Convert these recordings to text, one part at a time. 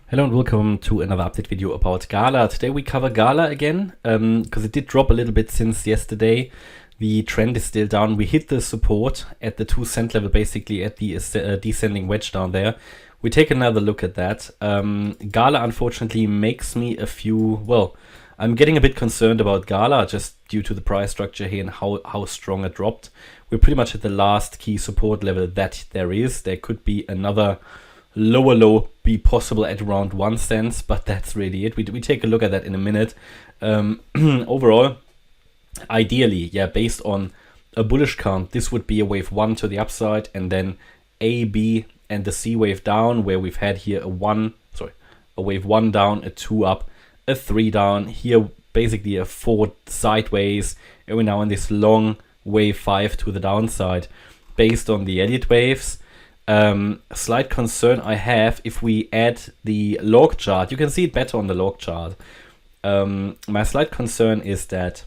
Hello and welcome to another update video about Gala. Today we cover Gala again, because it did drop a little bit since yesterday. The trend is still down. We hit the support at the 2 cent level, basically at the descending wedge down there. We take another look at that. Gala unfortunately makes me I'm getting a bit concerned about Gala just due to the price structure here and how strong it dropped. We're pretty much at the last key support level that there is. There could be another lower low be possible at around 1 cent, but that's really it. We take a look at that in a minute. Overall, ideally, based on a bullish count, this would be a wave 1 to the upside, and then A, B, and the C wave down, where we've had here a wave 1 down, a 2 up, a 3 down, here basically a 4 sideways, and we're now in this long wave 5 to the downside based on the Elliott waves. Slight concern I have if we add the log chart. You can see it better on the log chart. My slight concern is that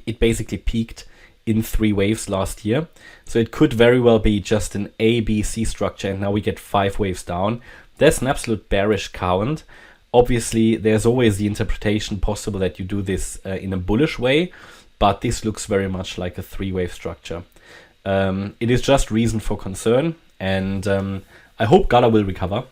it basically peaked in 3 waves last year. So it could very well be just an A, B, C structure, and now we get 5 waves down. That's an absolute bearish count. Obviously, there's always the interpretation possible that you do this in a bullish way, but this looks very much like a 3-wave structure. It is just reason for concern. And I hope Gala will recover.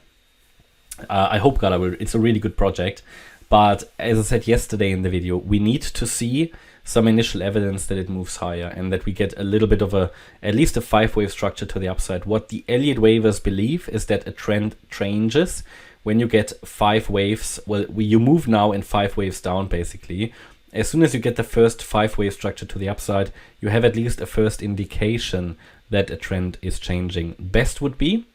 It's a really good project. But as I said yesterday in the video, we need to see some initial evidence that it moves higher and that we get a little bit of at least a 5-wave structure to the upside. What the Elliott waivers believe is that a trend changes when you get 5 waves. You move now in 5 waves down, basically. As soon as you get the first 5-wave structure to the upside, you have at least a first indication that a trend is changing. Best would be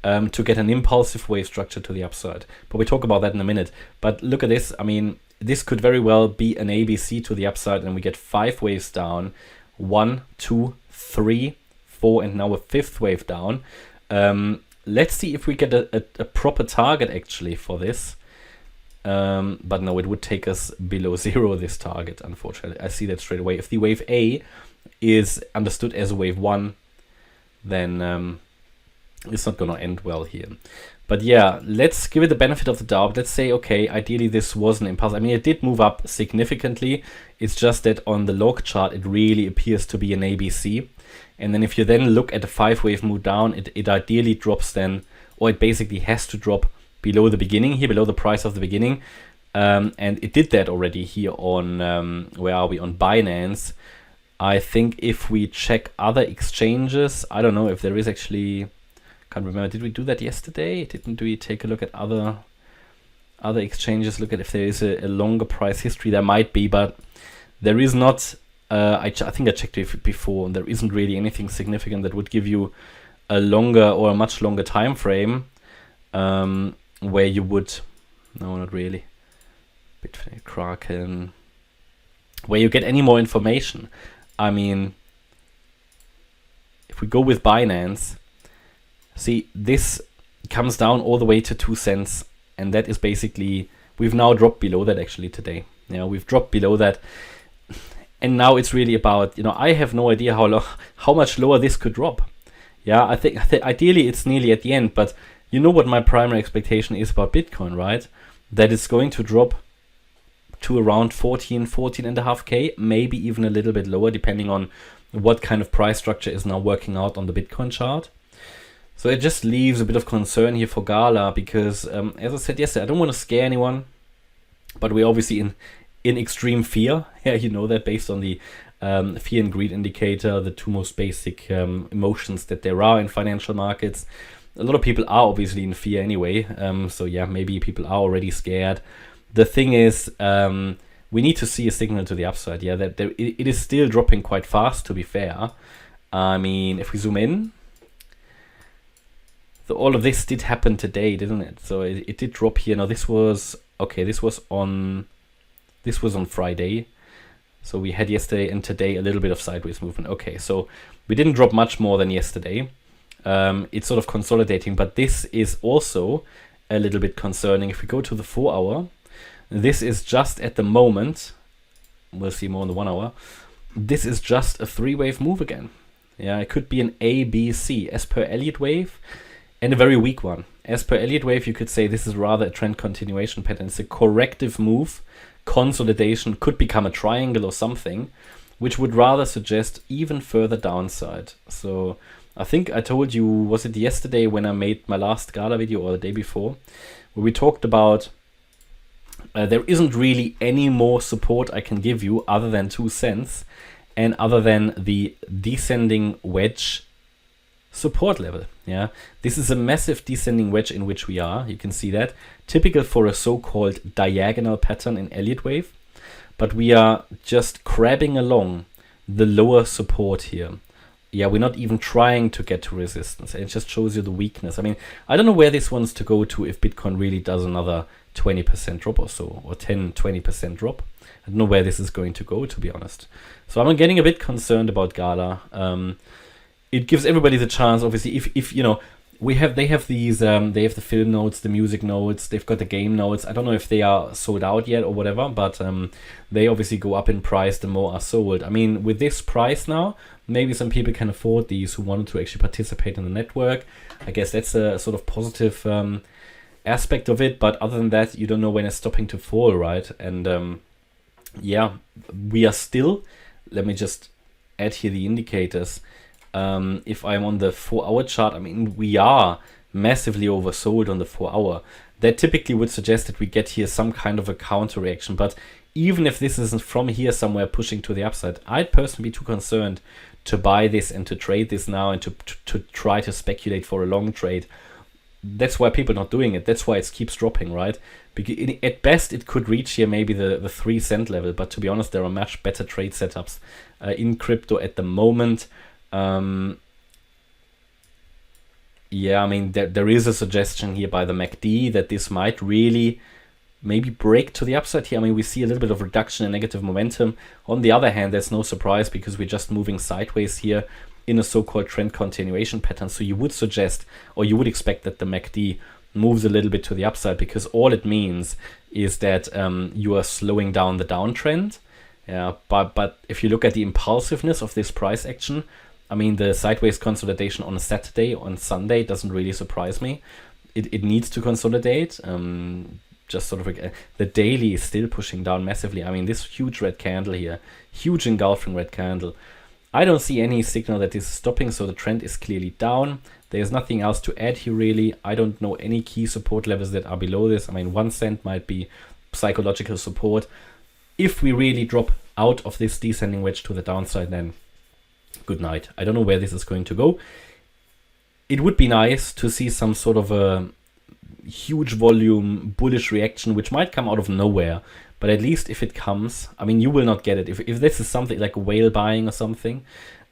to get an impulsive wave structure to the upside. But we talk about that in a minute. But look at this. I mean, this could very well be an ABC to the upside, and we get 5 waves down. 1, 2, 3, 4, and now a 5th wave down. Let's see if we get a proper target actually for this. But no, it would take us below 0, this target, unfortunately. I see that straight away. If the wave A is understood as a wave 1, then it's not going to end well here. But yeah, let's give it the benefit of the doubt. Let's say, okay, ideally this was an impulse. I mean, it did move up significantly. It's just that on the log chart, it really appears to be an ABC. And then if you then look at the 5-wave move down, it ideally drops then, or it basically has to drop below the beginning here, below the price of the beginning. And it did that already here on, where are we, on Binance. I think if we check other exchanges, I don't know if there is actually, can't remember, did we do that yesterday? Didn't we take a look at other exchanges, look at if there is a longer price history? There might be, but there is not. I think I checked it before, and there isn't really anything significant that would give you a longer or a much longer time frame, where you would, no, not really, Bitcoin, Kraken, where you get any more information. I mean, if we go with Binance, see, this comes down all the way to 2 cents, and that is basically, we've now dropped below that actually today. We've dropped below that, and now it's really about, I have no idea how much lower this could drop. I think ideally it's nearly at the end, but you know what my primary expectation is about Bitcoin, right? That it's going to drop to around 14.5K, maybe even a little bit lower, depending on what kind of price structure is now working out on the Bitcoin chart. So it just leaves a bit of concern here for Gala, because as I said yesterday, I don't want to scare anyone, but we're obviously in extreme fear. You know that, based on the fear and greed indicator, the 2 most basic emotions that there are in financial markets. A lot of people are obviously in fear anyway, so yeah, maybe people are already scared. The thing is, we need to see a signal to the upside. That it is still dropping quite fast, to be fair. I mean, if we zoom in, so all of this did happen today, didn't it? So it did drop here. Now this was on Friday. So we had yesterday and today a little bit of sideways movement. Okay, so we didn't drop much more than yesterday. It's sort of consolidating, but this is also a little bit concerning. If we go to the 4-hour, this is just at the moment, we'll see more on the 1 hour, this is just a 3-wave move again. It could be an A, B, C. As per Elliott wave, and a very weak one. As per Elliott wave, you could say this is rather a trend continuation pattern. It's a corrective move. Consolidation could become a triangle or something, which would rather suggest even further downside. So I think I told you, was it yesterday when I made my last Gala video or the day before, where we talked about there isn't really any more support I can give you other than 2 cents and other than the descending wedge support level. Yeah, this is a massive descending wedge in which we are. You can see that, typical for a so-called diagonal pattern in Elliott wave, but we are just crabbing along the lower support here. Yeah, we're not even trying to get to resistance, and it just shows you the weakness. I mean, I don't know where this wants to go to if Bitcoin really does another 20% drop or so, or 20% drop. I don't know where this is going to go, to be honest. So I'm getting a bit concerned about Gala. It gives everybody the chance, obviously, if you know, they have these, they have the film notes, the music notes, they've got the game notes. I don't know if they are sold out yet or whatever, but they obviously go up in price the more are sold. I mean, with this price now, maybe some people can afford these who wanted to actually participate in the network. I guess that's a sort of positive aspect of it, but other than that, you don't know when it's stopping to fall, right? And yeah, we are still, let me just add here the indicators. If I'm on the 4-hour chart, I mean, we are massively oversold on the 4-hour. That typically would suggest that we get here some kind of a counter reaction. But even if this isn't from here somewhere pushing to the upside, I'd personally be too concerned to buy this and to trade this now and to try to speculate for a long trade. That's why people are not doing it. That's why it keeps dropping, right? Because at best, it could reach here maybe the 3 cent level. But to be honest, there are much better trade setups in crypto at the moment. Yeah, I mean, there is a suggestion here by the MACD that this might really maybe break to the upside here. I mean, we see a little bit of reduction in negative momentum. On the other hand, there's no surprise because we're just moving sideways here in a so-called trend continuation pattern. So you would suggest, or you would expect that the MACD moves a little bit to the upside, because all it means is that you are slowing down the downtrend. Yeah, but if you look at the impulsiveness of this price action, I mean, the sideways consolidation on a Saturday, on Sunday, doesn't really surprise me. It needs to consolidate. Just sort of like, the daily is still pushing down massively. I mean, this huge red candle here, huge engulfing red candle. I don't see any signal that this is stopping, so the trend is clearly down. There's nothing else to add here, really. I don't know any key support levels that are below this. I mean, 1 cent might be psychological support. If we really drop out of this descending wedge to the downside, then good night. I don't know where this is going to go. It would be nice to see some sort of a huge volume bullish reaction, which might come out of nowhere. But at least if it comes, I mean, you will not get it. If this is something like whale buying or something,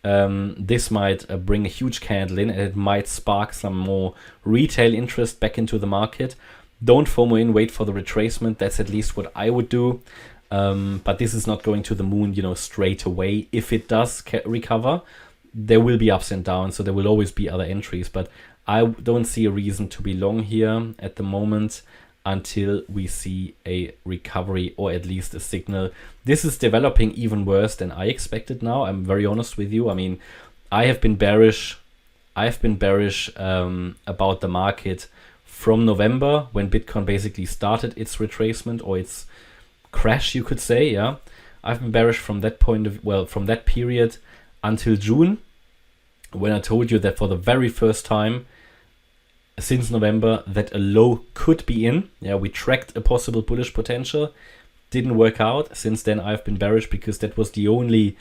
this might bring a huge candle in, and it might spark some more retail interest back into the market. Don't FOMO in, wait for the retracement. That's at least what I would do. But this is not going to the moon, you know, straight away. If it does recover, there will be ups and downs, so there will always be other entries. But I don't see a reason to be long here at the moment until we see a recovery or at least a signal. This is developing even worse than I expected now. I'm very honest with you. I mean, I have been bearish. About the market from November, when Bitcoin basically started its retracement or its crash, you could say. Yeah, I've been bearish from that point of, well, from that period until June, when I told you that for the very first time since November that a low could be in. Yeah, we tracked a possible bullish potential, didn't work out. Since then I've been bearish because that was the only,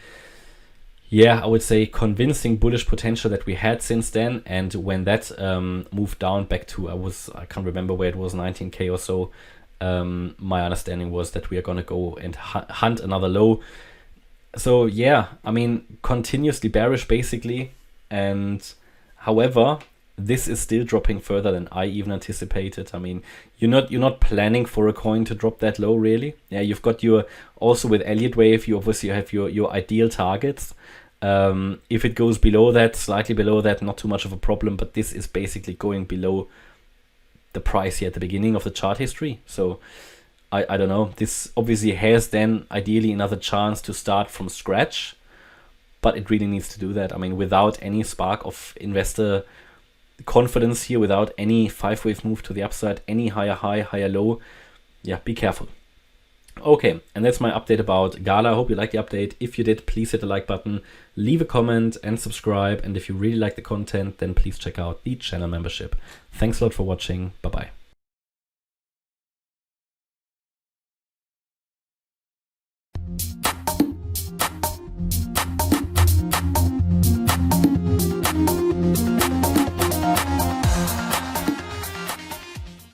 yeah, I would say convincing bullish potential that we had since then. And when that moved down back to, I can't remember where it was, 19k or so, my understanding was that we are going to go and hunt another low. So yeah, I mean, continuously bearish basically. And however, this is still dropping further than I even anticipated. I mean, you're not planning for a coin to drop that low, really. Yeah, you've got your, also with Elliott wave, you obviously have your ideal targets. If it goes below that, slightly below that, not too much of a problem, but this is basically going below the price here at the beginning of the chart history. So I don't know. This obviously has then ideally another chance to start from scratch, but it really needs to do that. I mean, without any spark of investor confidence here without any 5-wave move to the upside, any higher high, higher low. Yeah, be careful. Okay, and that's my update about Gala. I hope you liked the update. If you did, please hit the like button, leave a comment and subscribe. And if you really like the content, then please check out the channel membership. Thanks a lot for watching. Bye-bye.